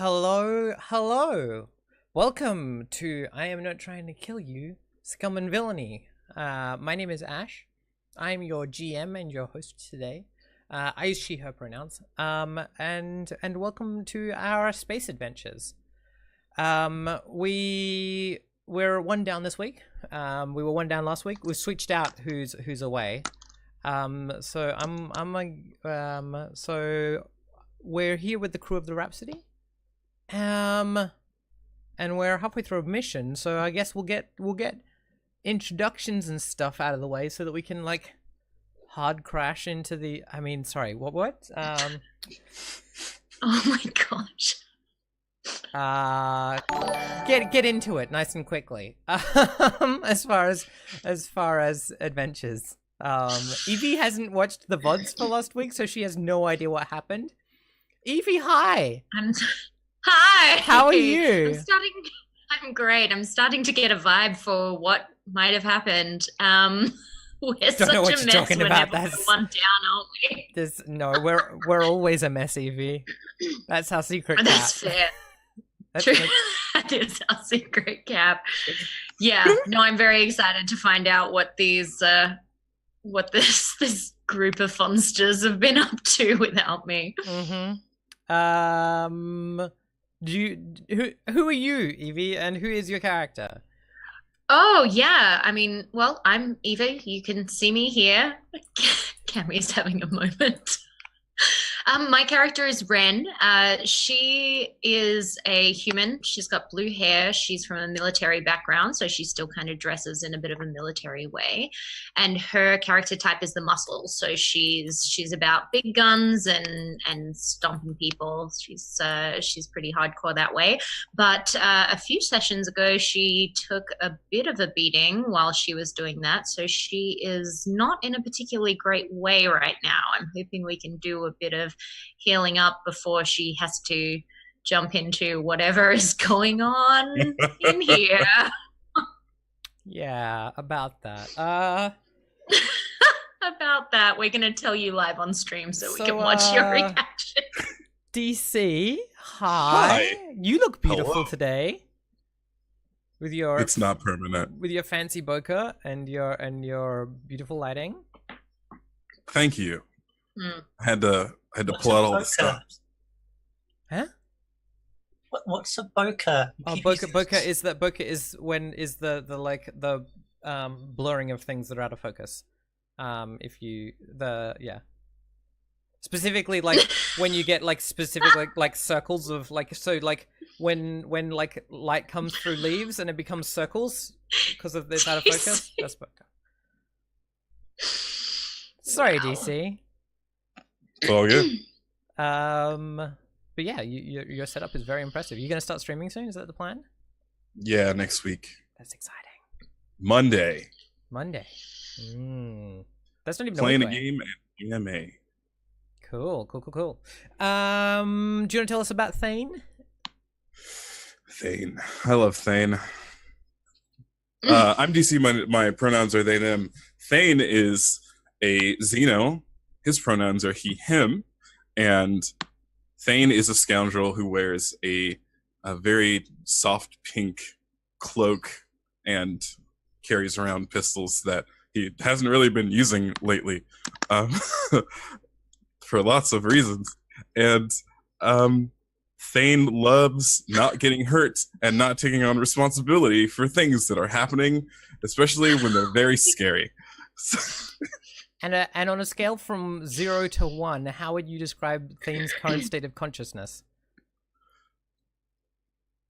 Hello, hello. Welcome to I Am Not Trying to Kill You, Scum and Villainy. My name is Ash. I'm your GM and your host today. I use she, her pronouns. And welcome to our space adventures. We're one down this week. We were one down last week. We switched out who's away. So we're here with the crew of the Rhapsody. And we're halfway through a mission, so I guess we'll get introductions and stuff out of the way so that we can hard crash into the. I mean, sorry, what? Oh my gosh. Get into it nice and quickly. As far as adventures. Evie hasn't watched the VODs for last week, so she has no idea what happened. Evie, hi. Hi. How are you? I'm great. I'm starting to get a vibe for what might have happened. We're Don't know what such a you're mess talking about. whenever we're one down, aren't we? We're always a mess, Evie. That's our secret cap. That's fair. True. That is our secret cap. Yeah. No, I'm very excited to find out what this group of funsters have been up to without me. Mm-hmm. Who are you, Evie, and who is your character? Oh yeah, I mean, well, I'm Eva. You can see me here. Cammy's having a moment. My character is Ren. She is a human. She's got blue hair. She's from a military background, so she still kind of dresses in a bit of a military way. And her character type is the muscle. So she's about big guns and stomping people. She's pretty hardcore that way. But a few sessions ago, she took a bit of a beating while she was doing that. So she is not in a particularly great way right now. I'm hoping we can do a bit of healing up before she has to jump into whatever is going on in here. Yeah, about that. About that, we're going to tell you live on stream so we can watch your reaction. DC, hi. You look beautiful Hello. today. With your It's not permanent. with your fancy bokeh and your beautiful lighting. Thank you. Mm. I had to pull out all the stops. Huh? What's a bokeh? Oh, bokeh is the blurring of things that are out of focus. Specifically when you get specific like circles of when light comes through leaves and it becomes circles because of this out of focus. That's bokeh. Sorry, DC. It's all good. But yeah, your setup is very impressive. You gonna start streaming soon? Is that the plan? Yeah, next week. That's exciting. Monday. That's not even Playing a a game at EMA. Cool. Do you want to tell us about Thane? Thane. I love Thane. I'm DC. My pronouns are they, them. Thane is a Xeno. His pronouns are he, him. And Thane is a scoundrel who wears a very soft pink cloak and carries around pistols that he hasn't really been using lately for lots of reasons. And Thane loves not getting hurt and not taking on responsibility for things that are happening, especially when they're very scary. And on a scale from 0 to 1, how would you describe Thane's current state of consciousness?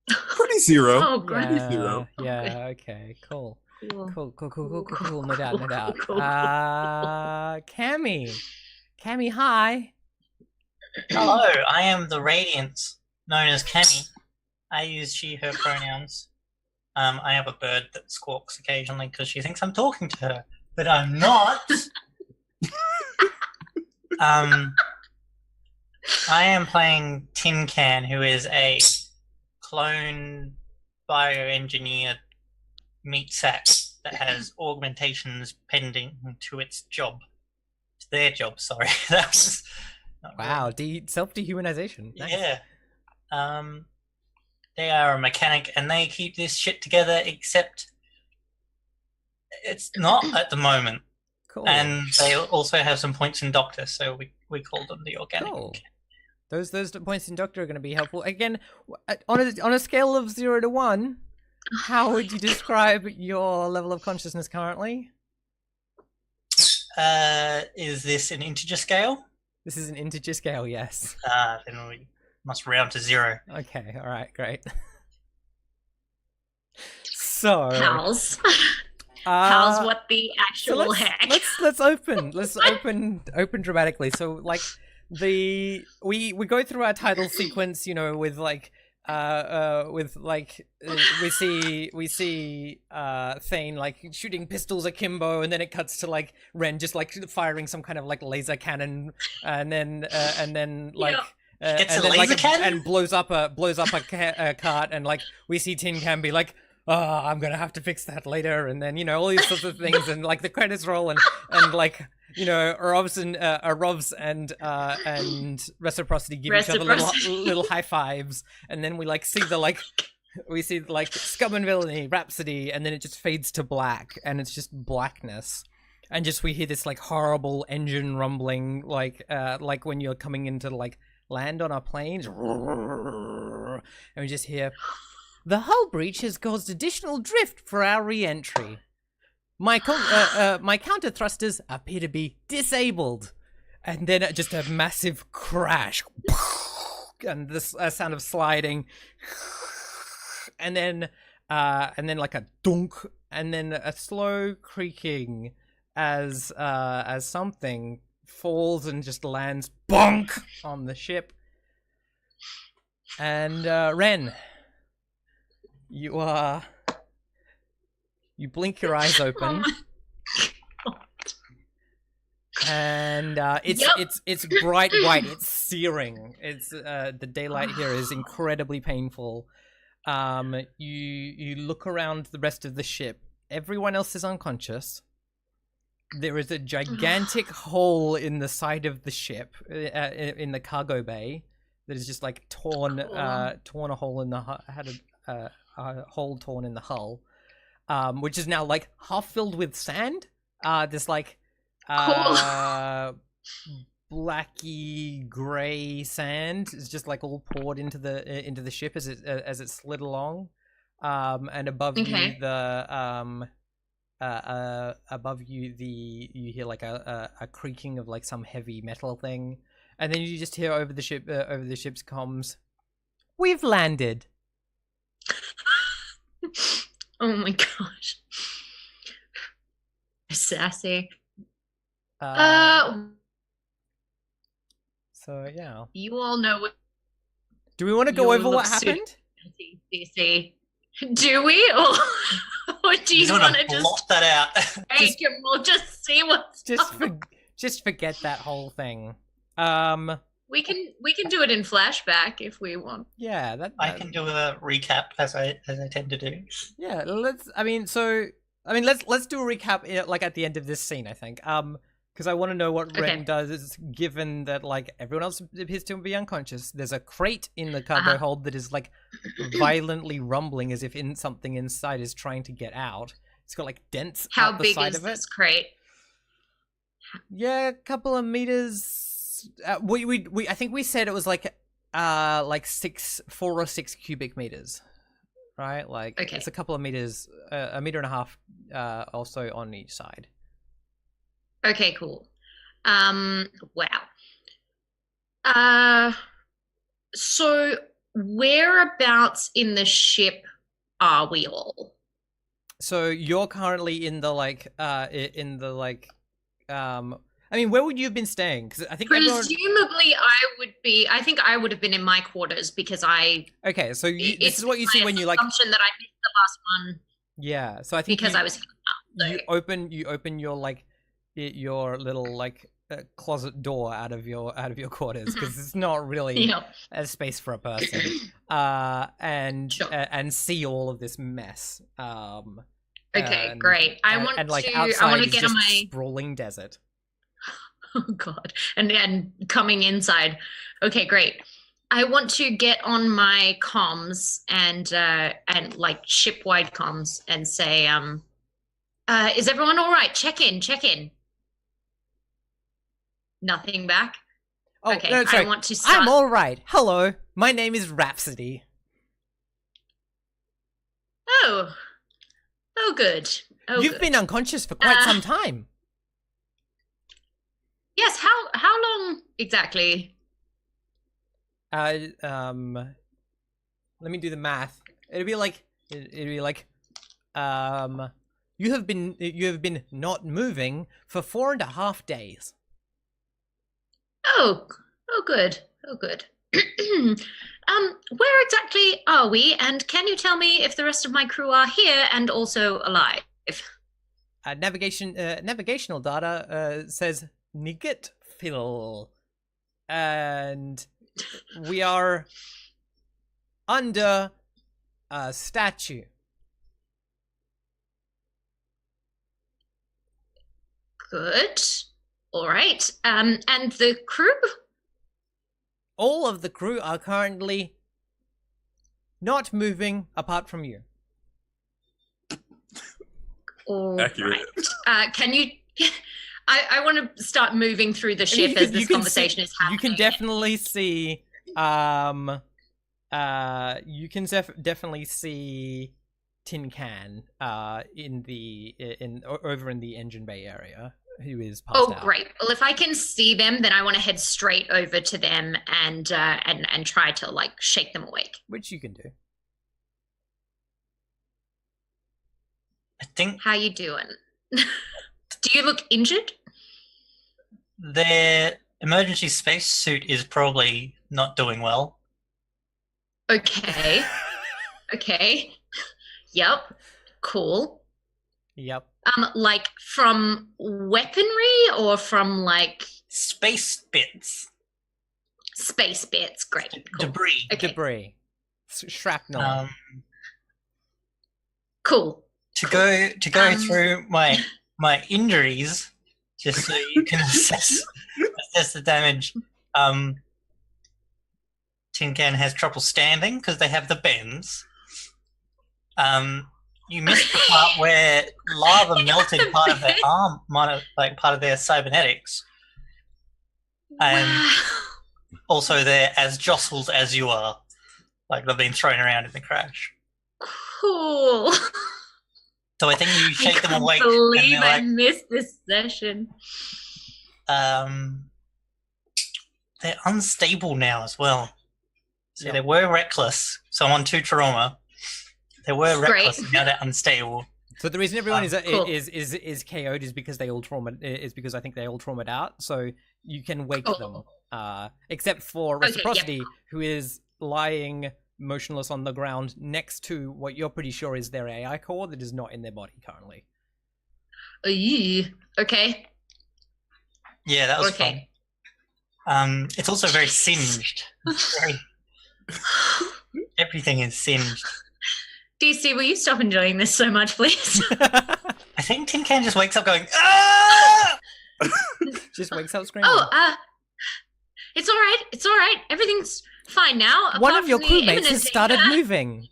Pretty zero. Oh, great. Pretty zero. Yeah. Okay. Cool. Cool. Cool. No doubt. Cool. Cammy, hi. Hello, I am the Radiance, known as Cammy. I use she, her pronouns. I have a bird that squawks occasionally because she thinks I'm talking to her, but I'm not. I am playing Tin Can, who is a clone bioengineered meat sack that has augmentations pending to its job. To their job, sorry. That was not Wow, self-dehumanization. Nice. Yeah. They are a mechanic, and they keep this shit together, except it's not at the moment. Cool. And they also have some points in Doctor, so we call them the organic. Cool. Those points in Doctor are going to be helpful. Again, on a scale of 0 to 1, how would you describe your level of consciousness currently? Is this an integer scale? This is an integer scale, yes. Then we must round to 0. Okay, all right, great. So, how's what the actual heck? Let's open dramatically. So like we go through our title sequence, you know, with like we see Thane like shooting pistols akimbo, and then it cuts to like Ren just like firing some kind of like laser cannon, and then like. Gets and a then, laser like, cannon? and blows up a cart, and like we see Tin Can be like, "Oh, I'm gonna have to fix that later," and then you know all these sorts of things, and like the credits roll, and like you know Rovs and Reciprocity give each other little high fives, and then we like see Scum and Villainy, Rhapsody, and then it just fades to black, and it's just blackness. And just we hear this like horrible engine rumbling, like when you're coming into like land on our planes, and we just hear, "The hull breach has caused additional drift for our re-entry. My counter thrusters appear to be disabled," and then just a massive crash, and this sound of sliding, and then like a dunk, and then a slow creaking as something falls and just lands bonk on the ship. And Ren, you blink your eyes open, and it's bright white. It's searing. It's the daylight here is incredibly painful. You look around the rest of the ship. Everyone else is unconscious. There is a gigantic hole in the side of the ship, in the cargo bay, that is just like torn a hole in the had a hole torn in the hull, which is now like half filled with sand. This like blacky gray sand is just like all poured into the ship as it slid along, and above you above you you hear like a creaking of like some heavy metal thing, and then you just hear over the ship's comms, "We've landed." Oh my gosh, sassy. So yeah, you all know what. Do we want to go over what happened? Do we, or do you want to just blot that out? We'll just see what's just forget that whole thing. We can do it in flashback if we want. Yeah, I can do a recap as I tend to do. Yeah, let's do a recap like at the end of this scene, I think. Because I want to know what Ren does, given that like everyone else appears to be unconscious. There's a crate in the cargo hold that is like violently rumbling as if something inside is trying to get out. It's got like dents out the side of it. How big is this crate? Yeah, a couple of meters. We I think we said it was like 4 or 6 cubic meters, right? Like it's a couple of meters, a meter and a half, also on each side. Okay, cool. Wow. So whereabouts in the ship are we all? So you're currently in the I mean, where would you have been staying? Because I think presumably I think I would have been in my quarters because I. Okay, so this is what you see when you like. Assumption that I missed the last one. Yeah, so I think because I was. You open your like your little like closet door out of your quarters because it's not really a space for a person. And see all of this mess. Okay, great. I want to get on my sprawling desert. Oh god, and coming inside. Okay, great. I want to get on my comms and like ship-wide comms and say, is everyone all right? Check in. Nothing back. Oh, Okay, no, sorry. I want to start. I'm all right. Hello, my name is Rhapsody. Oh, good. Oh, You've good. been unconscious for quite some time. Yes. How long exactly? Let me do the math. It'd be like, you have been not moving for 4.5 days. Oh, good. Oh, good. Where exactly are we? And can you tell me if the rest of my crew are here and also alive? Navigational data says Nigetville, and we are under a statue. Good. All right. And the crew? All of the crew are currently not moving apart from you. All Accurate. right. Can you? I want to start moving through the ship as this conversation is happening. You can definitely see. You can definitely see Tin Can over in the engine bay area, who is passed out. Oh, great. Well, if I can see them, then I want to head straight over to them and try to like shake them awake. Which you can do. I think How you doing? Do you look injured? their emergency spacesuit is probably not doing well. Okay. Okay. Yep. Cool. Yep. Like from weaponry or from like Space bits. space bits? Great. Cool. Debris. Okay. Debris. Shrapnel. Cool. To go through my injuries, just so you can assess the damage. Tin Can has trouble standing because they have the bends. You missed the part where lava melted part of their arm, like part of their cybernetics. And Wow. also they're as jostled as you are. Like they've been thrown around in the crash. Cool. So I think you shake them awake. I can't believe and they're I like, missed this session. they're unstable now as well. So Yep. they were reckless. So I'm on 2 trauma. They were Great. reckless, and now they're unstable. So the reason everyone cool. is KO'd is because they all because I think they all traumatized out. So you can wake them, except for Okay, Reciprocity, who is lying motionless on the ground next to what you're pretty sure is their AI core that is not in their body currently. Okay. Yeah, that was Okay. fun. It's also very singed. Everything is singed. DC, will you stop enjoying this so much, please? I think Tin Can just wakes up going, ah! Just wakes up screaming. It's all right. It's all right. Everything's fine now. One apart of your from the crewmates imminent has started danger. moving.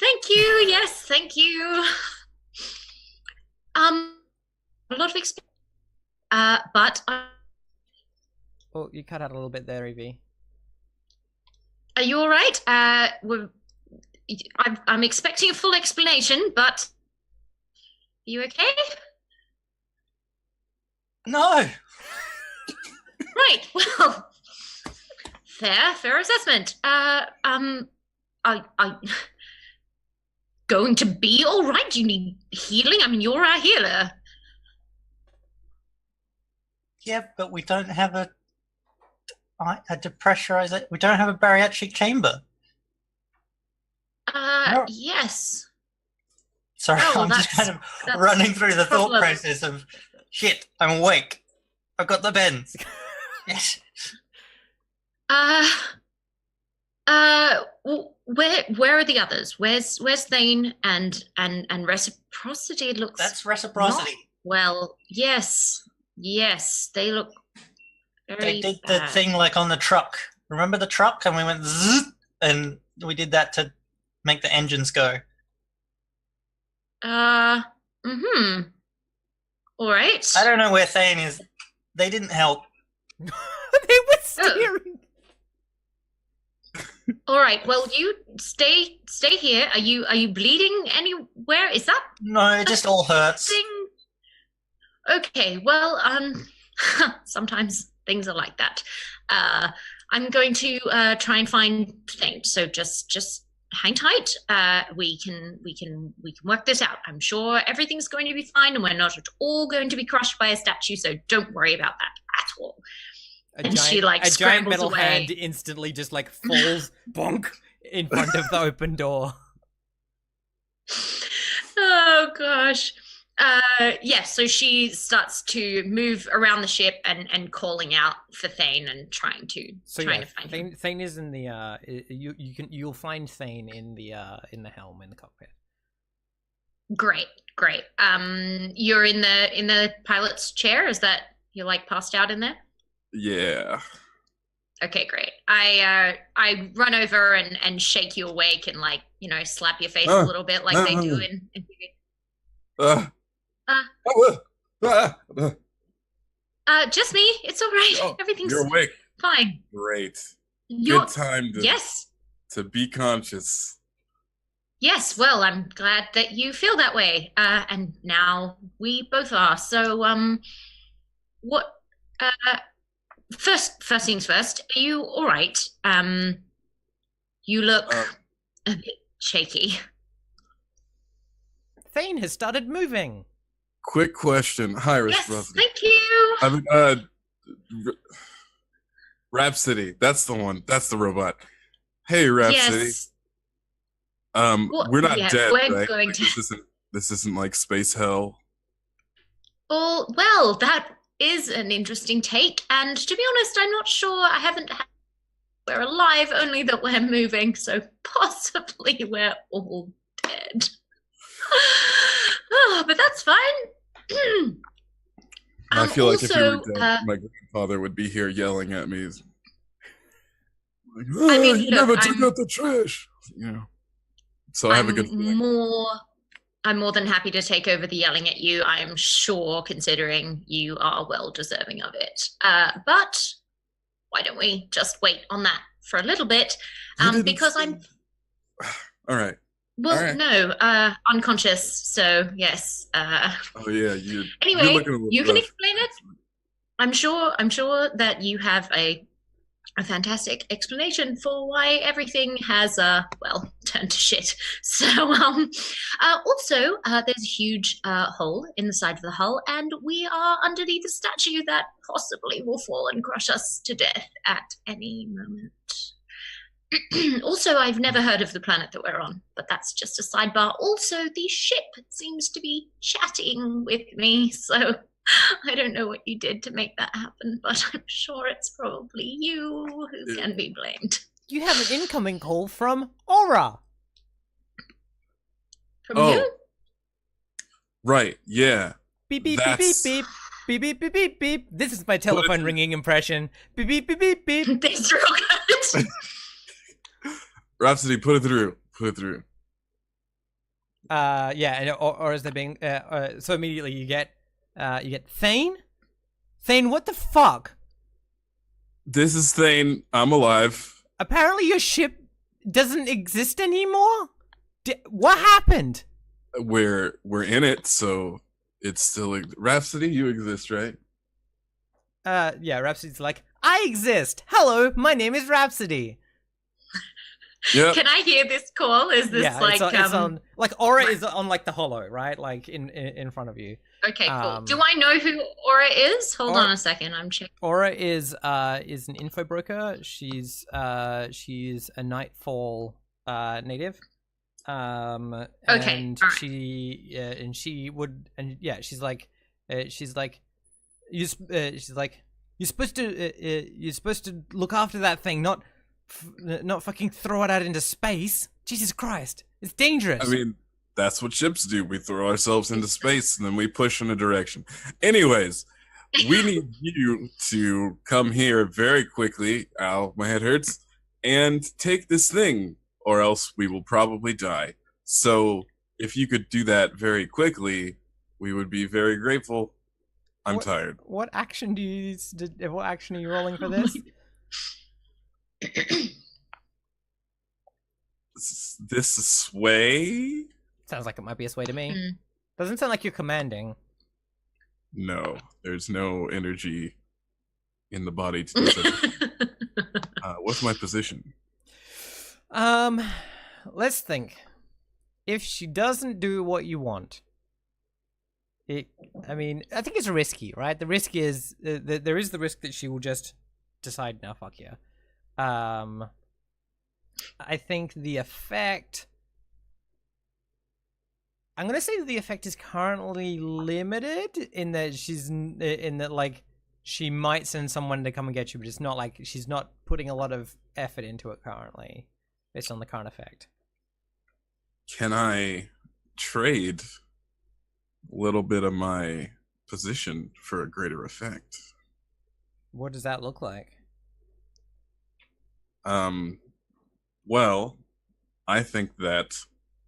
Thank you. Yes, thank you. A lot of experience. But Oh, you cut out a little bit there, Evie. are you all right? I'm expecting a full explanation, but are you okay? No. Right. Well, fair assessment. I going to be all right. Do you need healing? I mean, you're our healer. Yeah, but we don't have a depressurizer. We don't have a bariatric chamber. No. Yes. Sorry, Oh, I'm just kind of that's running through the thought problem. process of, shit, I'm awake. I've got the bends. Yes. Where are the others? Where's Thane and Reciprocity? Looks That's reciprocity. not well. Yes, they look very They did bad. the thing like on the truck. remember the truck? And we went zzz, and we did that to make the engines go. Mm-hmm. All right. I don't know where Thane is. They didn't help. They were steering. All right. Well, you stay here. Are you bleeding anywhere? Is that No, it just all hurts. thing? Okay. Well, sometimes things are like that. I'm going to try and find things. So just hang tight. We can work this out. I'm sure everything's going to be fine, and we're not at all going to be crushed by a statue. So don't worry about that at all. A giant metal away. hand instantly just like falls bonk in front of the open door. Oh gosh. So she starts to move around the ship and calling out for Thane and trying to find him. Thane is in the you'll find Thane in the helm in the cockpit. Great. You're in the pilot's chair. Is that you're like passed out in there? Yeah. Okay, great. I run over and shake you awake and slap your face a little bit like they do in TV. Just me. It's all right. Oh, Everything's you're awake. fine. Great. You're, Good time to be conscious. Yes, well, I'm glad that you feel that way. And now we both are. So, what? First things first. Are you all right? You look a bit shaky. Thane has started moving. Quick question. Hi, Yes, Rhapsody. thank you. I mean, Rhapsody. That's the one. That's the robot. Hey, Rhapsody. Yes. We're not dead, we're right? going Like, to. this isn't like space hell. Oh, well, that is an interesting take. And to be honest, I'm not sure. I haven't had. We're alive, only that we're moving. So possibly we're all dead. Oh, but that's fine. I feel like if you also, were dead, my grandfather would be here yelling at me. Like, I mean, you look, never took out the trash. You know. So I have a good feeling. I'm more than happy to take over the yelling at you. I'm sure, considering you are well deserving of it. But why don't we just wait on that for a little bit? Because I'm. All right. Well, All right. no, unconscious. So yes. Oh yeah, Anyway, you're you can explain it. I'm sure that you have a fantastic explanation for why everything has turned to shit. So also there's a huge hole in the side of the hull, and we are underneath a statue that possibly will fall and crush us to death at any moment. Also, I've never heard of the planet that we're on, but that's just a sidebar. Also, the ship seems to be chatting with me, so I don't know what you did to make that happen, but I'm sure it's probably you who can be blamed. You have an incoming call from Aura. From you? Right, yeah. Beep beep beep beep beep. Beep beep beep beep beep. This is my telephone ringing impression. Beep beep beep beep beep. That's real good. Rhapsody, put it through. Put it through. Or is there being so immediately you get Thane? Thane, what the fuck? This is Thane. I'm alive. Apparently your ship doesn't exist anymore? What happened? We're in it, so it's still Rhapsody, you exist, right? Yeah, Rhapsody's like, I exist. Hello, my name is Rhapsody. Yeah. Can I hear this call? Is this it's on Aura is on like the hollow, right? Like in front of you. Okay, cool. Do I know who Aura is? Hold on a second, I'm checking. Aura is an info broker. She's a Nightfall native. Okay, and right. she's like you're supposed to look after that thing, not fucking throw it out into space. Jesus Christ, it's dangerous. I mean, that's what ships do. We throw ourselves into space and then we push in a direction. Anyways, we need you to come here very quickly. Ow, my head hurts. And take this thing, or else we will probably die. So if you could do that very quickly, we would be very grateful. I'm tired. What action do you use? What action are you rolling for this? This is sway? Sounds like it might be a sway to me. Mm. Doesn't sound like you're commanding. No, there's no energy in the body to do that. What's my position? Let's think. If she doesn't do what you want, I think it's risky, right? The risk is there is the risk that she will just decide, no, fuck yeah. I think the effect. I'm gonna say that the effect is currently limited in that she might send someone to come and get you, but it's not like she's not putting a lot of effort into it currently, based on the current effect. Can I trade a little bit of my position for a greater effect? What does that look like? Well, I think that...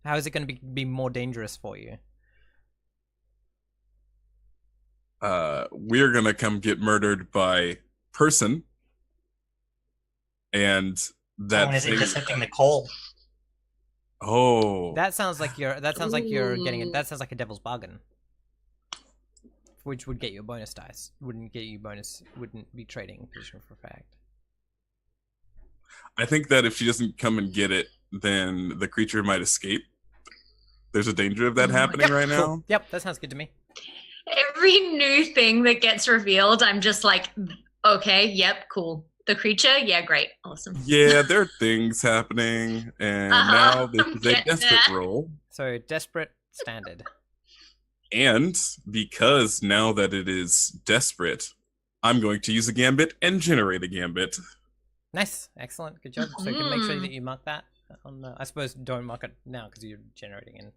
How is it going to be more dangerous for you? We're gonna come get murdered by person, and that Someone is intercepting the call. Oh, That sounds like you're getting it. That sounds like a devil's bargain, which would get you a bonus dice. Wouldn't be trading position for fact. I think that if she doesn't come and get it, then the creature might escape. There's a danger of that happening right now. Cool. Yep, that sounds good to me. Every new thing that gets revealed, I'm just like, okay, yep, cool. The creature, yeah, great, awesome. Yeah, there are things happening, and now this is a desperate roll. So desperate standard. And because now that it is desperate, I'm going to use a gambit and generate a gambit. Nice, excellent, good job. So you can make sure that you mark that on the, I suppose don't mark it now because you're generating in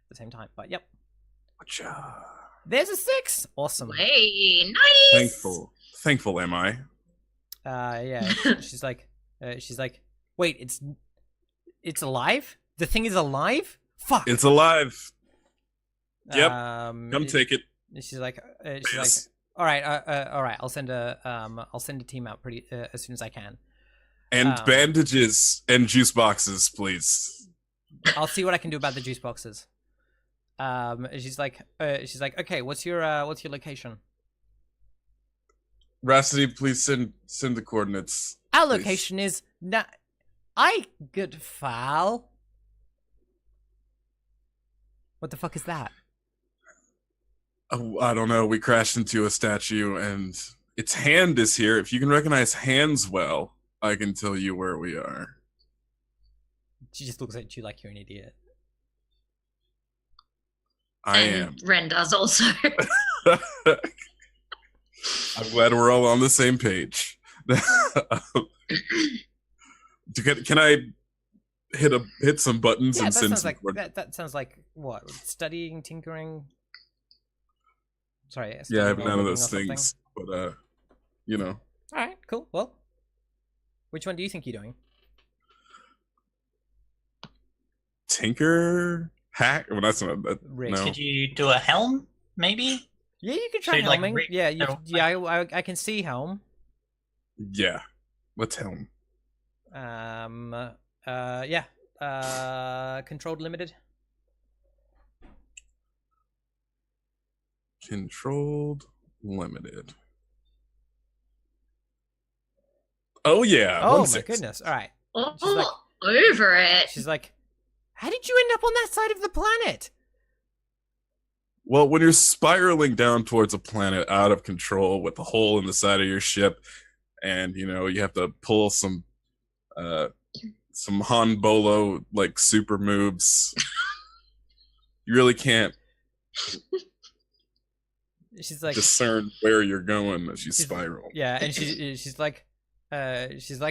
the same time. But yep. Gotcha. There's a 6. Awesome. Hey, nice. Thankful am I? Yeah. she's like, wait, it's alive? The thing is alive? Fuck. It's alive. Yep. Come take it. She's like, all right. I'll send a team out pretty as soon as I can. And bandages and juice boxes, please. I'll see what I can do about the juice boxes. She's like, okay, what's your location? Rhapsody, please send the coordinates. Our please. Location is I good foul. What the fuck is that? Oh, I don't know. We crashed into a statue, and its hand is here. If you can recognize hands well, I can tell you where we are. She just looks at you like you're an idiot. I am. Ren does also. I'm glad we're all on the same page. Can I hit some buttons and send some? That sounds like what? Studying, tinkering. Sorry. Yeah, I have none of those things, but All right, cool. Well, which one do you think you're doing? Tinker, hack. Well, that's not that. No. Could you do a helm, maybe? Yeah, you can try helming. Like, I can see helm. Yeah, let's helm. Yeah. Controlled limited. Controlled limited. Oh yeah. Oh my goodness! All right. Over it. She's like, how did you end up on that side of the planet? Well, when you're spiraling down towards a planet out of control with a hole in the side of your ship, and you have to pull some Han Bolo like super moves, you really can't. She's like discern where you're going as you spiral. Yeah, and she's like,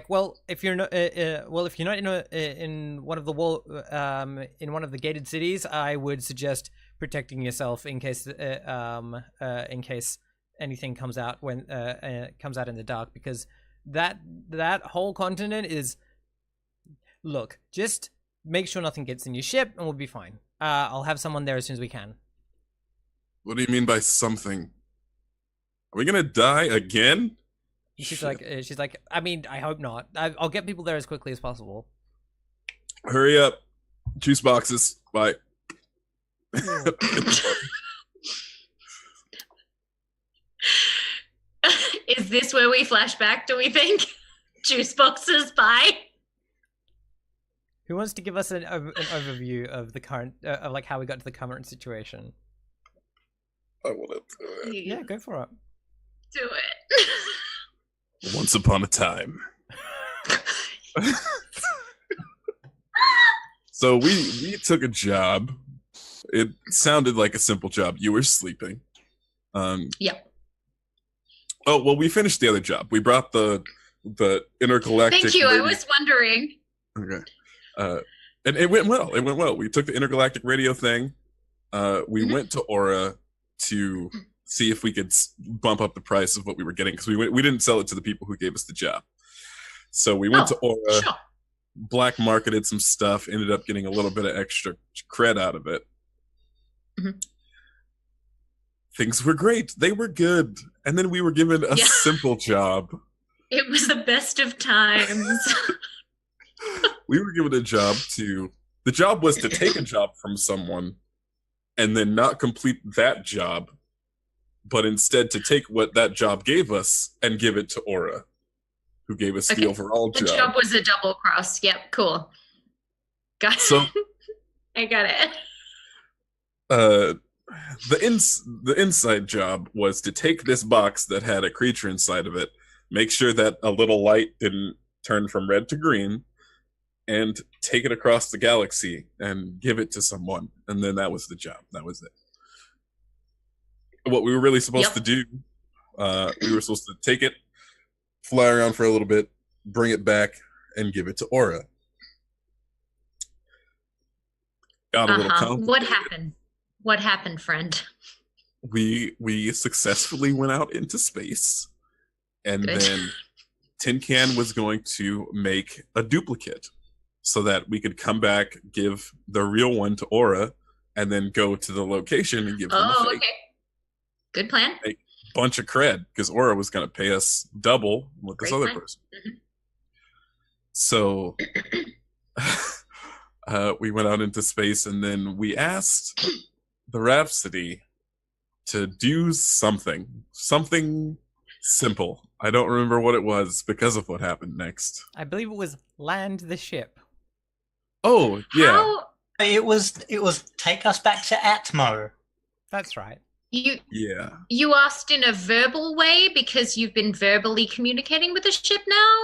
well, if you're not, if you're not in one of the in one of the gated cities, I would suggest protecting yourself in case anything comes out when comes out in the dark, because that whole continent is. Look, just make sure nothing gets in your ship, and we'll be fine. I'll have someone there as soon as we can. What do you mean by something? Are we gonna die again? She's like, I mean, I hope not. I'll get people there as quickly as possible. Hurry up. Juice boxes. Bye. Is this where we flash back, do we think? Juice boxes, bye. Who wants to give us an overview of the current, of like how we got to the current situation? I want to do it. Yeah, go for it. Do it. Once upon a time. So we took a job. It sounded like a simple job. You were sleeping. Yep. Oh, well, we finished the other job. We brought the intergalactic... Thank you, I was wondering. Okay. And it went well. It went well. We took the intergalactic radio thing. We went to Aura to see if we could bump up the price of what we were getting, because we didn't sell it to the people who gave us the job. So we went to Aura, sure. black marketed some stuff, ended up getting a little bit of extra cred out of it. Mm-hmm. Things were great. They were good. And then we were given a simple job. It was the best of times. We were given a job the job was to take a job from someone and then not complete that job, but instead to take what that job gave us and give it to Aura, who gave us the overall job. The job was a double cross. Yep, cool. Got it. So, I got it. The inside job was to take this box that had a creature inside of it, make sure that a little light didn't turn from red to green, and take it across the galaxy and give it to someone. And then that was the job. That was it. What we were really supposed to do, we were supposed to take it, fly around for a little bit, bring it back, and give it to Aura. Got a little complicated. What happened? What happened, friend? We successfully went out into space, and then Tin Can was going to make a duplicate so that we could come back, give the real one to Aura, and then go to the location and give them a fake. Okay. Good plan. Make a bunch of cred, because Aura was going to pay us double with this other person. Mm-hmm. So we went out into space, and then we asked the Rhapsody to do something simple. I don't remember what it was because of what happened next. I believe it was land the ship. Oh, yeah. It was take us back to Atmo. That's right. You asked in a verbal way because you've been verbally communicating with the ship now?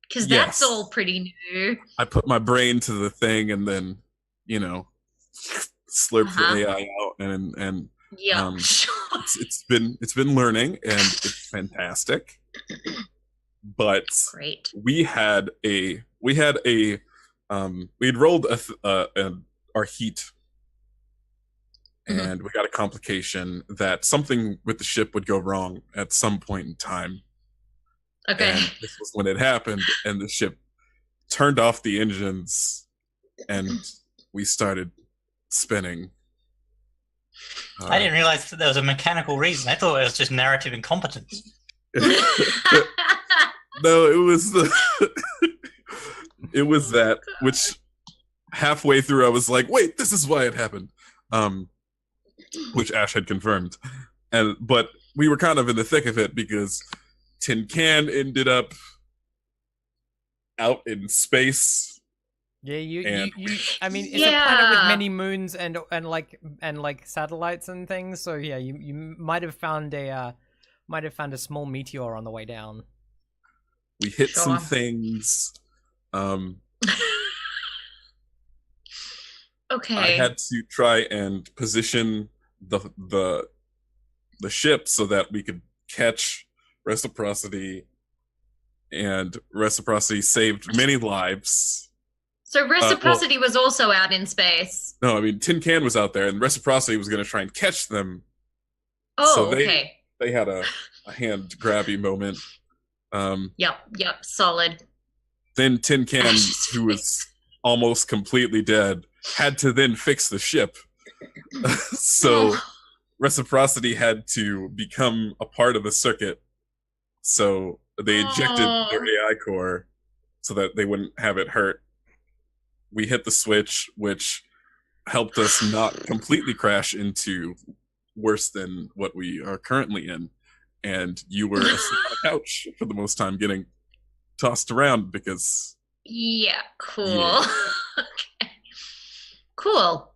Because that's all pretty new. I put my brain to the thing and then, slurp the AI out and it's been learning, and it's fantastic. But great. We'd rolled our heat, and we got a complication that something with the ship would go wrong at some point in time. Okay. And this was when it happened, and the ship turned off the engines, and we started spinning. I didn't realize that there was a mechanical reason. I thought it was just narrative incompetence. No, it was it was that, which halfway through I was like, wait, this is why it happened. Which Ash had confirmed. But we were kind of in the thick of it because Tin Can ended up out in space. Yeah, I mean, it's a planet with many moons and like satellites and things. So yeah, you might have found a small meteor on the way down. We hit some things. Okay. I had to try and position the ship so that we could catch Reciprocity, and Reciprocity saved many lives. So Reciprocity was also out in space. No, I mean, Tin Can was out there, and Reciprocity was going to try and catch them. Oh, so okay. they had a hand grabby moment. Yep, solid. Then Tin Can, who was almost completely dead, had to then fix the ship. So Reciprocity had to become a part of the circuit. So they ejected their AI core so that they wouldn't have it hurt. We hit the switch, which helped us not completely crash into worse than what we are currently in. And you were asleep on a couch for the most time, getting tossed around because... Yeah, cool. Yeah. Okay. Cool.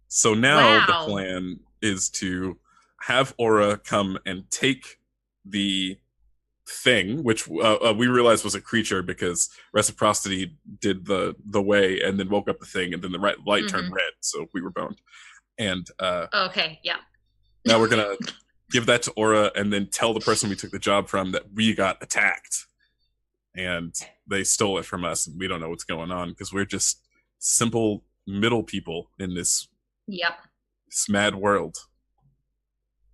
So now Wow. the plan is to have Aura come and take the thing, which we realized was a creature because Reciprocity did the way and then woke up the thing, and then the light turned red, so we were boned. And okay, yeah. now we're gonna give that to Aura and then tell the person we took the job from that we got attacked and they stole it from us, and we don't know what's going on because we're just simple middle people in this mad world.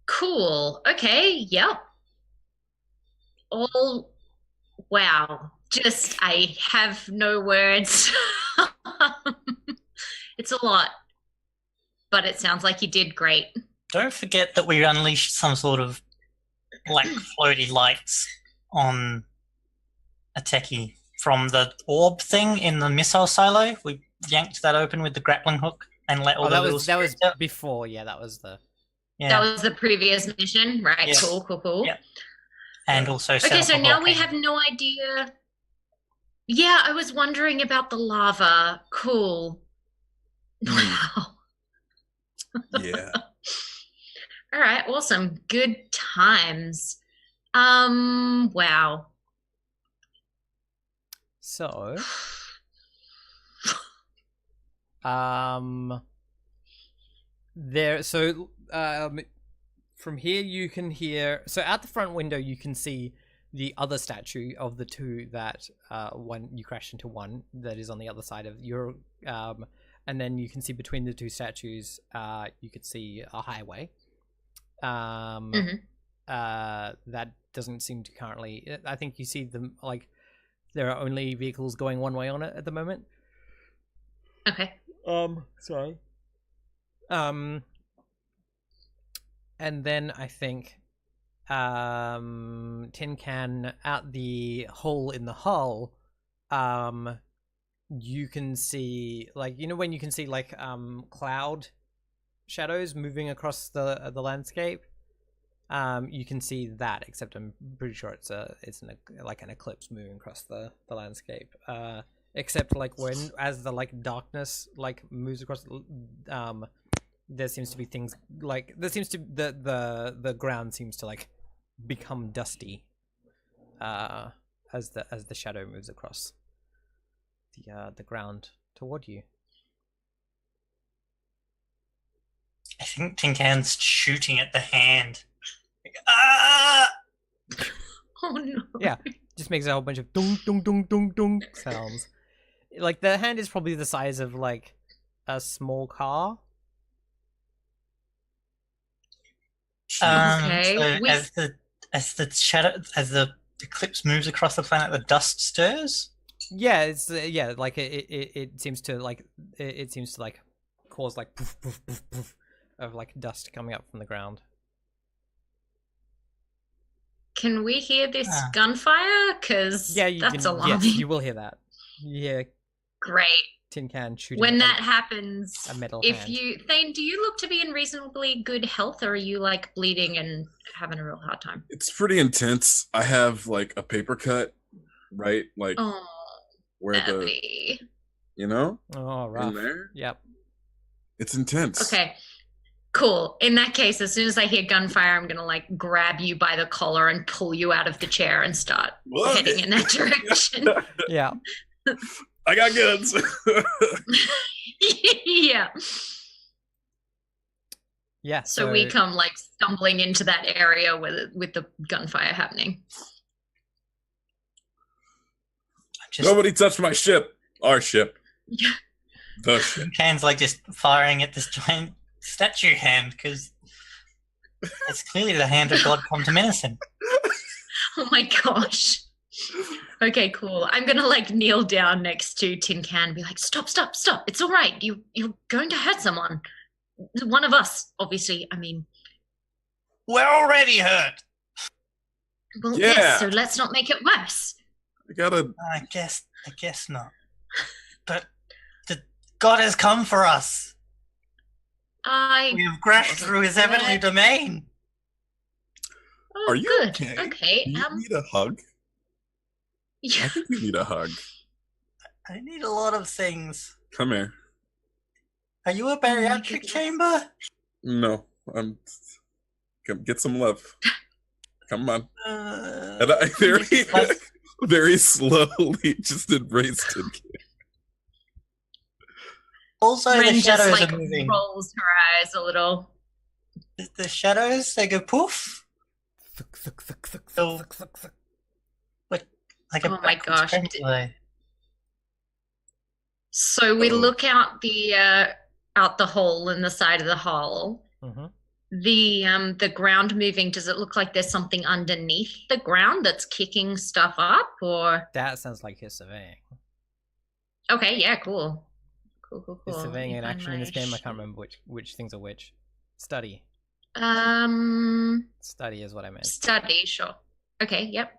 Cool. Okay, yep. All wow. Just I have no words. It's a lot. But it sounds like you did great. Don't forget that we unleashed some sort of black floaty lights on a techie from the orb thing in the missile silo. We yanked that open with the grappling hook and let all the little that was out. before. Yeah, that was the. Yeah. That was the previous mission, right? Yes. Cool. Yep. And also okay, so now we have no idea. Yeah, I was wondering about the lava. Cool. Wow. Yeah. All right, awesome. Good times. Wow. So, from here you can hear, so out the front window you can see the other statue of the two that one you crashed into, one that is on the other side of your and then you can see between the two statues you could see a highway that doesn't seem to currently, I think you see them like there are only vehicles going one way on it at the moment. Okay. Sorry. And then I think Tin Can, out the hole in the hull, you can see, like, you know when you can see like cloud shadows moving across the landscape? You can see that, except I'm pretty sure it's like an eclipse moving across the landscape. Except like as the like darkness like moves across, there seems to be things like the ground seems to like become dusty as the shadow moves across the ground toward you. I think Tin Can's shooting at the hand. Like, ah! Oh no. Yeah, just makes a whole bunch of dung dung dung dung dung sounds. Like the hand is probably the size of like a small car. Okay. So as the eclipse moves across the planet, the dust stirs. Yeah, it's like it seems to like it seems to like cause like poof poof poof poof of like dust coming up from the ground. Can we hear this gunfire? Because that's alarming. Yes, you will hear that. Yeah. Great. Tin Can shooting. When that happens, a metal if hand. Thane, do you look to be in reasonably good health, or are you like bleeding and having a real hard time? It's pretty intense. I have like a paper cut, right? Like where Abby. you know? Oh, rough. In there? Yep. It's intense. Okay. Cool. In that case, as soon as I hear gunfire, I'm gonna like grab you by the collar and pull you out of the chair and start heading in that direction. Yeah. I got guns. Yeah. Yeah. So we come like stumbling into that area with the gunfire happening. Nobody touched my ship. Our ship. Yeah. The ship. Can's like just firing at this giant statue hand because It's clearly the hand of God come to menacing. Oh my gosh. Okay, cool. I'm gonna like kneel down next to Tin Can and be like, stop. It's all right. You're going to hurt someone. One of us, obviously. I mean, We're already hurt. well, Yeah. yes, so let's not make it worse. I gotta. I guess not. But the God has come for us. We have crashed through his heavenly domain. Oh, Are you good. okay? Okay. Do you need a hug? Yeah. I think you need a hug. I need a lot of things. Come here. Are you a bariatric chamber? No, come get some love. Come on. And I very slowly just embraced it. Also, Ren the shadows just like are moving. rolls her eyes a little. The shadows, they go poof. Like a Oh my backwards gosh. screenplay. So we look out the hole in the side of the hole. Mm-hmm. The ground moving, does it look like there's something underneath the ground that's kicking stuff up, or That sounds like his surveying. okay, yeah, cool. His surveying Let in me action find in this my game. I sheet. can't remember which things are which. Study. Study is what I meant. Study, sure. Okay, yep.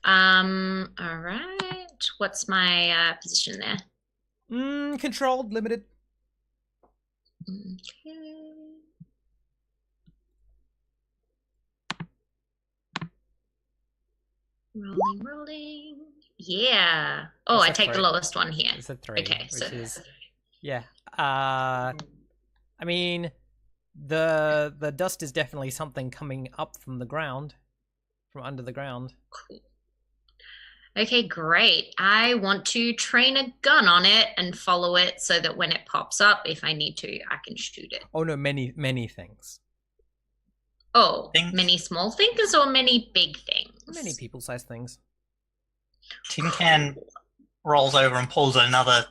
All right. What's my position there? Controlled, limited. Okay. Rolling. Yeah. Oh, That's I a take the 3. lowest one here. It's a 3. Okay, which so is yeah. I mean, the dust is definitely something coming up from the ground, from under the ground. cool. Okay, great. I want to train a gun on it and follow it so that when it pops up, if I need to, I can shoot it. Oh no, many things. Oh, Things? many small things or many big things? Many people-sized things. Tin Can rolls over and pulls another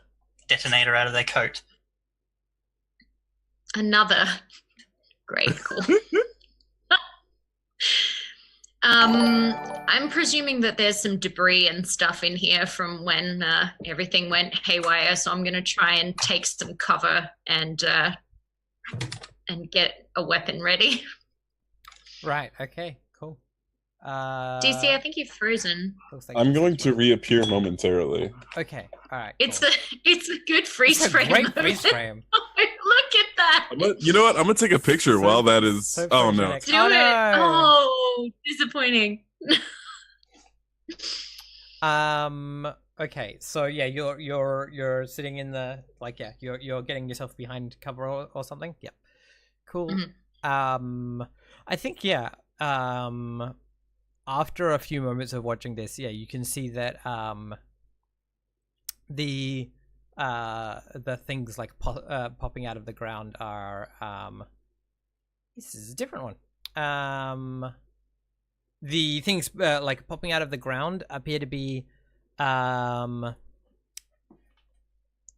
detonator out of their coat. Another. Great, cool. I'm presuming that there's some debris and stuff in here from when everything went haywire, so I'm gonna try and take some cover and get a weapon ready. Right. Okay. Cool. DC, I think you've frozen. Looks like I'm it's going this to one. reappear momentarily. Okay. All right. It's cool. a good freeze It's a frame. great freeze frame. Look at that. You know what? I'm gonna take a picture So- while that is. so Oh no! photogenic. Do Oh, it. no. Oh, disappointing. Okay, so yeah, you're sitting in the you're getting yourself behind cover or something. Yep. Cool. Mhm. I think after a few moments of watching this, you can see that the things like popping out of the ground are this is a different one. The things like popping out of the ground appear to be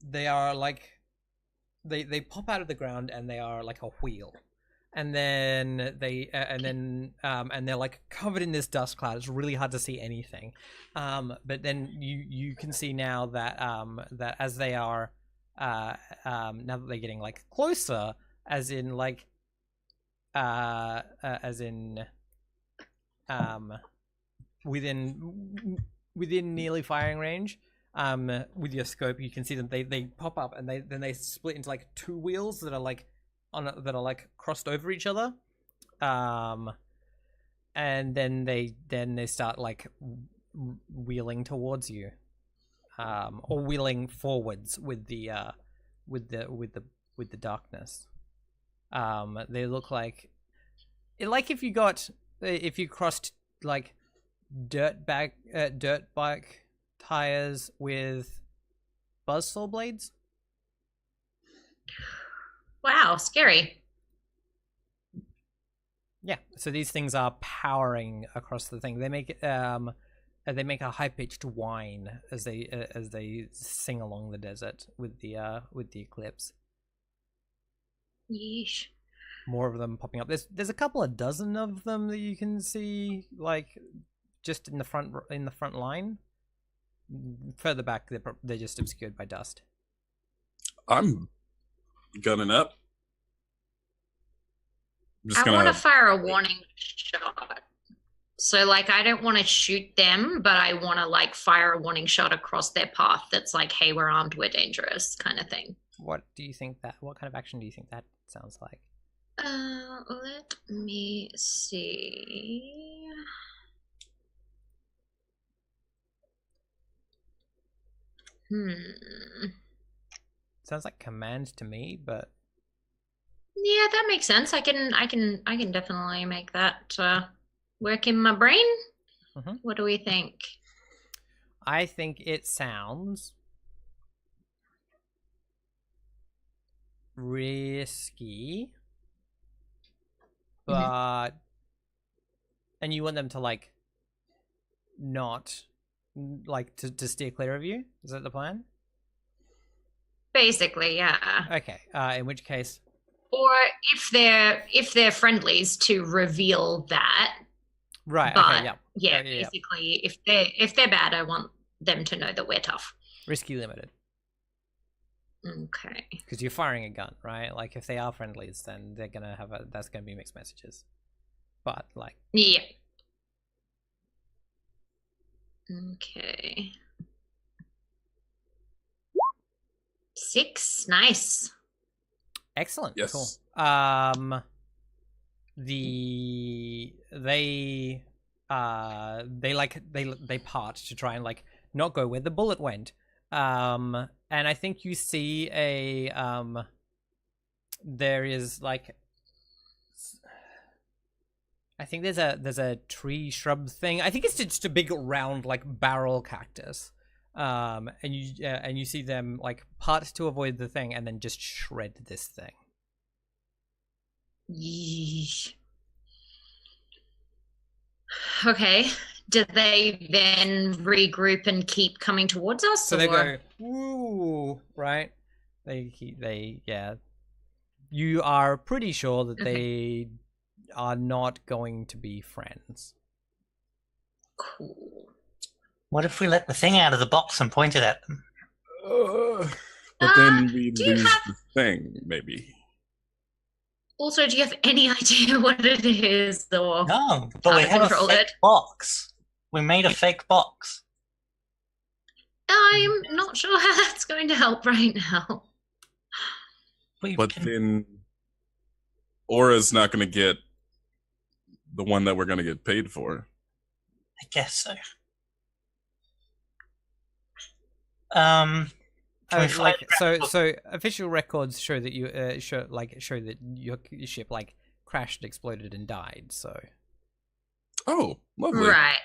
they are like they pop out of the ground and they are like a wheel, and then and they're like covered in this dust cloud. It's really hard to see anything, but then you can see now that that as they are now that they're getting like closer, as in like within nearly firing range, with your scope you can see them, they pop up and they split into like two wheels that are like crossed over each other, and then they start like wheeling towards you, or wheeling forwards with the darkness. They look like if you crossed like dirt bike tires with buzzsaw blades. Wow, scary. Yeah, so these things are powering across the thing. They make a high pitched whine as they sing along the desert with the eclipse. Yeesh. more of them popping up. There's a couple of dozen of them that you can see, like just in the front line. Further back, they're just obscured by dust. I'm gunning up. I want to fire a warning shot. So, like, I don't want to shoot them, but I want to, like, fire a warning shot across their path that's like, hey, we're armed, we're dangerous, kind of thing. What kind of action do you think that sounds like? Let me see. Sounds like command to me, but yeah, that makes sense. I can definitely make that work in my brain. Mm-hmm. What do we think? I think it sounds risky, but and you want them to like not like to steer clear of you? Is that the plan? Basically, yeah. Okay. In which case, or if they're friendlies, to reveal that. Right. But, okay. Yeah. Basically, if they're bad, I want them to know that we're tough. Risky limited. Okay. Because you're firing a gun, right? Like if they are friendlies, then they're gonna have that's gonna be mixed messages. But like. Yeah. Okay. 6, nice. Excellent. Yes. Cool. They part to try and like not go where the bullet went. And I think you see there is like I think there's a tree shrub thing. I think it's just a big round like barrel cactus. And you see them like part to avoid the thing and then just shred this thing. Yeesh. Okay. Do they then regroup and keep coming towards us? So they go, woo, right? Yeah. You are pretty sure that they are not going to be friends. Cool. What if we let the thing out of the box and point it at them? But then we lose the thing, maybe. Also, do you have any idea what it is, or No, but we have a fake box. We made a fake box. I'm not sure how that's going to help right now. But then Aura's not going to get the one that we're going to get paid for. I guess so. So official records show that you show that your ship like crashed, exploded, and died. So. Oh, lovely. Right.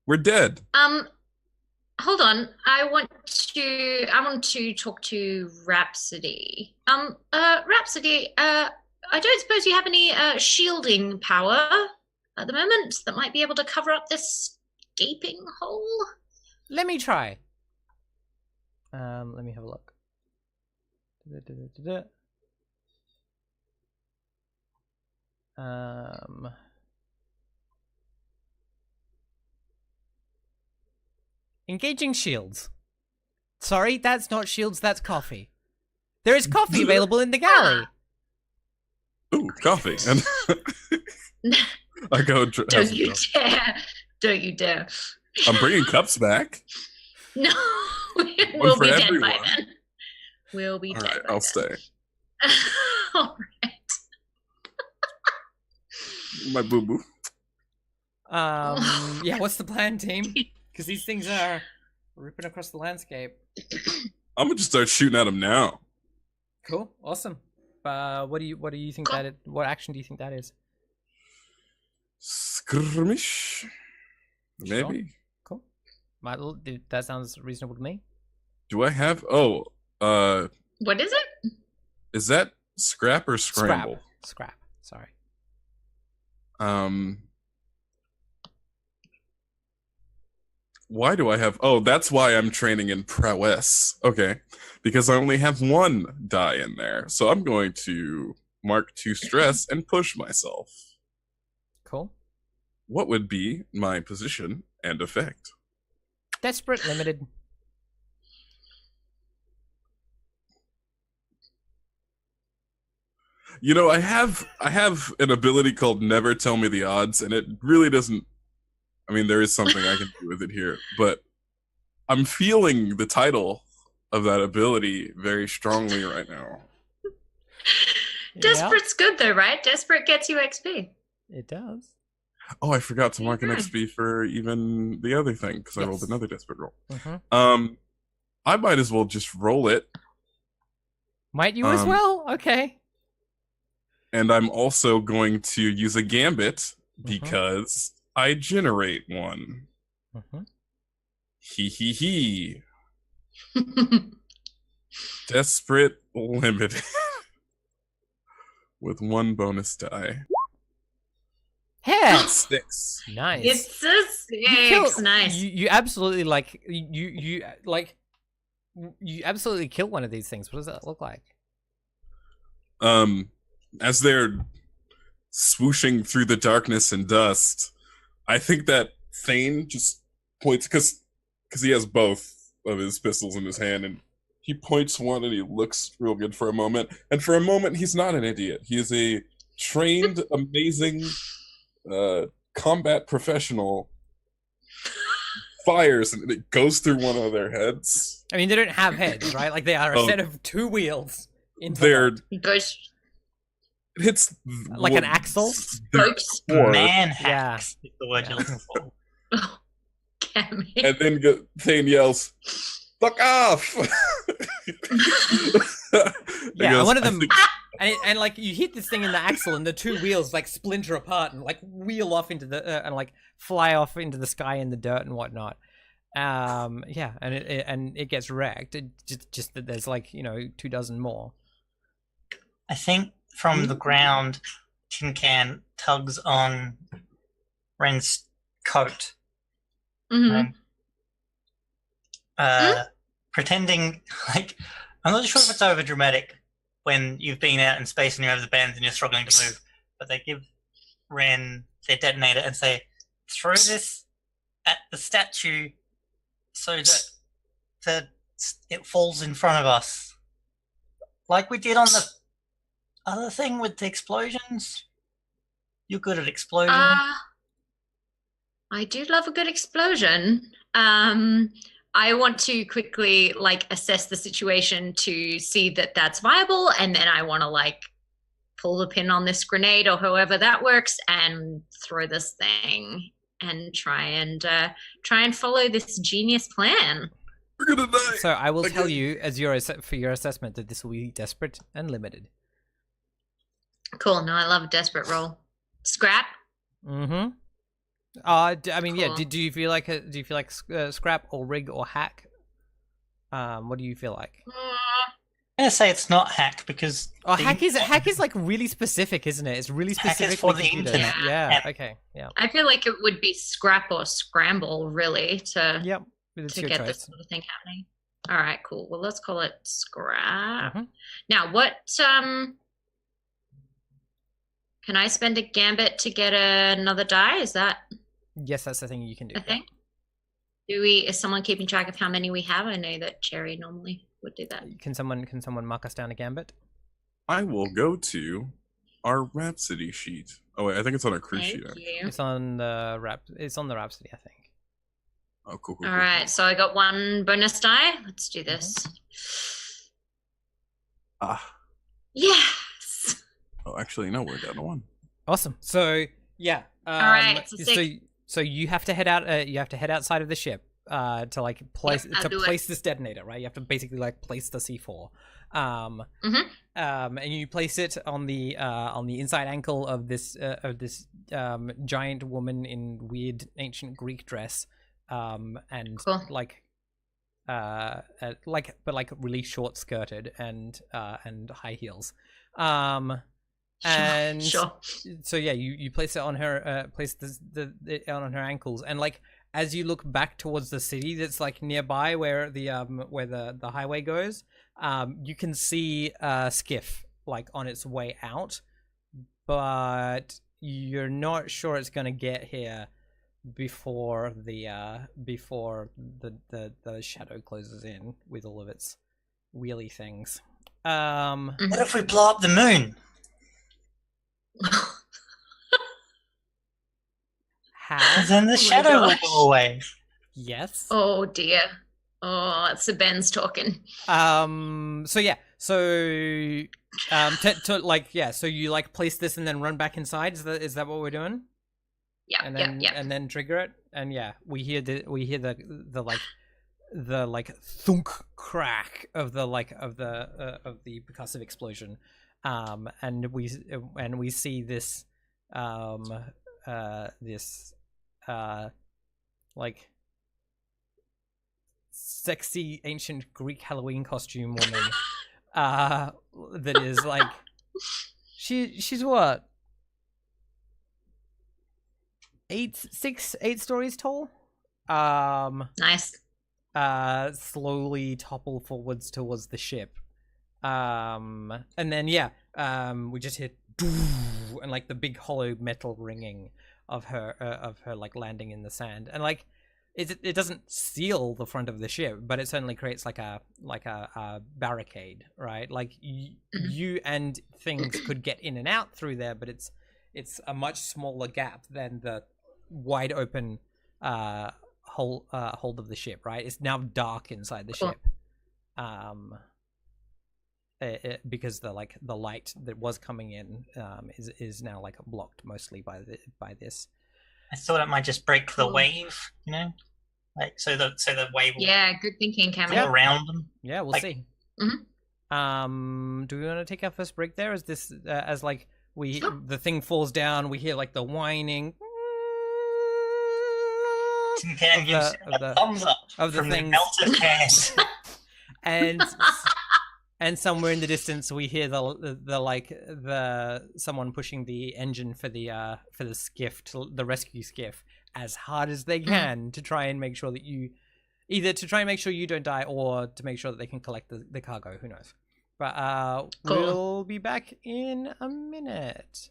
We're dead. Hold on. I want to talk to Rhapsody. Rhapsody. I don't suppose you have any shielding power at the moment that might be able to cover up this gaping hole. Let me try. Let me have a look. Engaging shields. Sorry, that's not shields, that's coffee. There is coffee available in the galley. Ooh, coffee. And I go. Don't you dare. Don't you dare. I'm bringing cups back. No. We'll be dead by then. We'll be dead by then. I'll stay. All right. My boo-boo. Yeah, what's the plan, team? Because these things are ripping across the landscape. I'm gonna just start shooting at them now. Cool, awesome. What do you think that is? What action do you think that is? Skirmish, maybe. Sure. Cool. That sounds reasonable to me. Do I have? What is it? Is that scrap or scramble? Scrap. Sorry. Why do I have? Oh, that's why I'm training in prowess. Okay, because I only have one die in there, so I'm going to mark 2 stress and push myself. Cool. What would be my position and effect? Desperate, limited. You know, I have an ability called Never Tell Me the Odds, and it really doesn't. I mean, there is something I can do with it here, but I'm feeling the title of that ability very strongly right now. Desperate's good though, right? Desperate gets you XP. It does. Oh, I forgot to mark an XP for even the other thing because I rolled another desperate roll. I might as well just roll it. Might you as well? Okay. And I'm also going to use a gambit because I generate one. He. Desperate limited. With 1 bonus die. Heck! 6. Nice. It's a 6. Nice. You absolutely you absolutely kill one of these things. What does that look like? As they're swooshing through the darkness and dust, I think that Thane just points because he has both of his pistols in his hand, and he points one and he looks real good for a moment. And for a moment, he's not an idiot. He is a trained, amazing combat professional. Fires and it goes through one of their heads. I mean, they don't have heads, right? Like they are a set of 2 wheels. They're Goes it hits like an axle. Man hacks is the word you're looking for. And then Thane yells, "Fuck off!" Yeah, one of them, and like you hit this thing in the axle, and the 2 wheels like splinter apart and like wheel off into the and like fly off into the sky in the dirt and whatnot. Yeah, and it gets wrecked. Just that there's like 24 more. I think from the ground, Tin Can tugs on Ren's coat. Pretending like I'm not sure if it's over dramatic when you've been out in space and you have the bands and you're struggling to move, but they give Ren their detonator and say, "Throw this at the statue so that it falls in front of us, like we did on the other thing with the explosions." You're good at explosions. I do love a good explosion. I want to quickly assess the situation to see that that's viable, and then I want to pull the pin on this grenade or however that works and throw this thing and try and follow this genius plan. We're gonna die. So I will tell you for your assessment that this will be desperate and limited. Cool. No, I love a desperate roll. Scrap. I mean, cool. Yeah. Do you feel like scrap or rig or hack? What do you feel like? I'm gonna say it's not hack because hack is like really specific, isn't it? It's really specific hack is for the internet. Yeah. Okay. Yeah. I feel like it would be scrap or scramble really to get choice. this sort of thing happening. All right. Cool. Well, let's call it scrap. Now, what? Can I spend a gambit to get another die? Is that? Yes, that's the thing you can do. I think. Is someone keeping track of how many we have? I know that Cherry normally would do that. Can someone mark us down a gambit? I will go to our Rhapsody sheet. Oh wait, I think it's on our cruise sheet. It's on the Rhapsody, I think. Oh, cool. All right, so I got 1 bonus die. Let's do this. Yes. Oh, actually, no, we're down to 1. Awesome. So yeah. All right. It's a 6. So you have to head out. You have to head outside of the ship to place this detonator, right? You have to basically place the C4. And you place it on the inside ankle of this giant woman in weird ancient Greek dress, and cool. but really short skirted and high heels. And sure. So yeah, you place it on her, place it on her ankles, and as you look back towards the city that's nearby where the highway goes, you can see a skiff like on its way out, but you're not sure it's gonna get here before the shadow closes in with all of its wheelie things. What if we blow up the moon? How? Then the my shadow will gosh. go away. Yes. Oh dear. Oh, that's the Ben's talking. So yeah. So so you like place this and then run back inside. Is that what we're doing? Yeah, And then and then trigger it. And yeah, we hear the thunk crack of the percussive explosion. And we see this like sexy ancient Greek Halloween costume woman that is like she's what, 8 stories tall, Nice. slowly topple forwards towards the ship, and then we just hit and like the big hollow metal ringing of her like landing in the sand, and like it doesn't seal the front of the ship, but it certainly creates like a barricade, right? Like you and things could get in and out through there, but it's a much smaller gap than the wide open hold of the ship, right? It's now dark inside the ship, because the light that was coming in is now like blocked mostly by this. I thought it might just break the wave, like so the wave will Good thinking, Cameron. go around them. Yeah, we'll see. Mm-hmm. Do we want to take our first break there? Is this as like the thing falls down, we hear like the whining Tin Can gives a thumbs up of the from things. the melted can. and somewhere in the distance we hear the someone pushing the engine for the skiff, the rescue skiff, as hard as they can to try and make sure that you don't die, or to make sure that they can collect the cargo. Who knows? But Cool. We'll be back in a minute.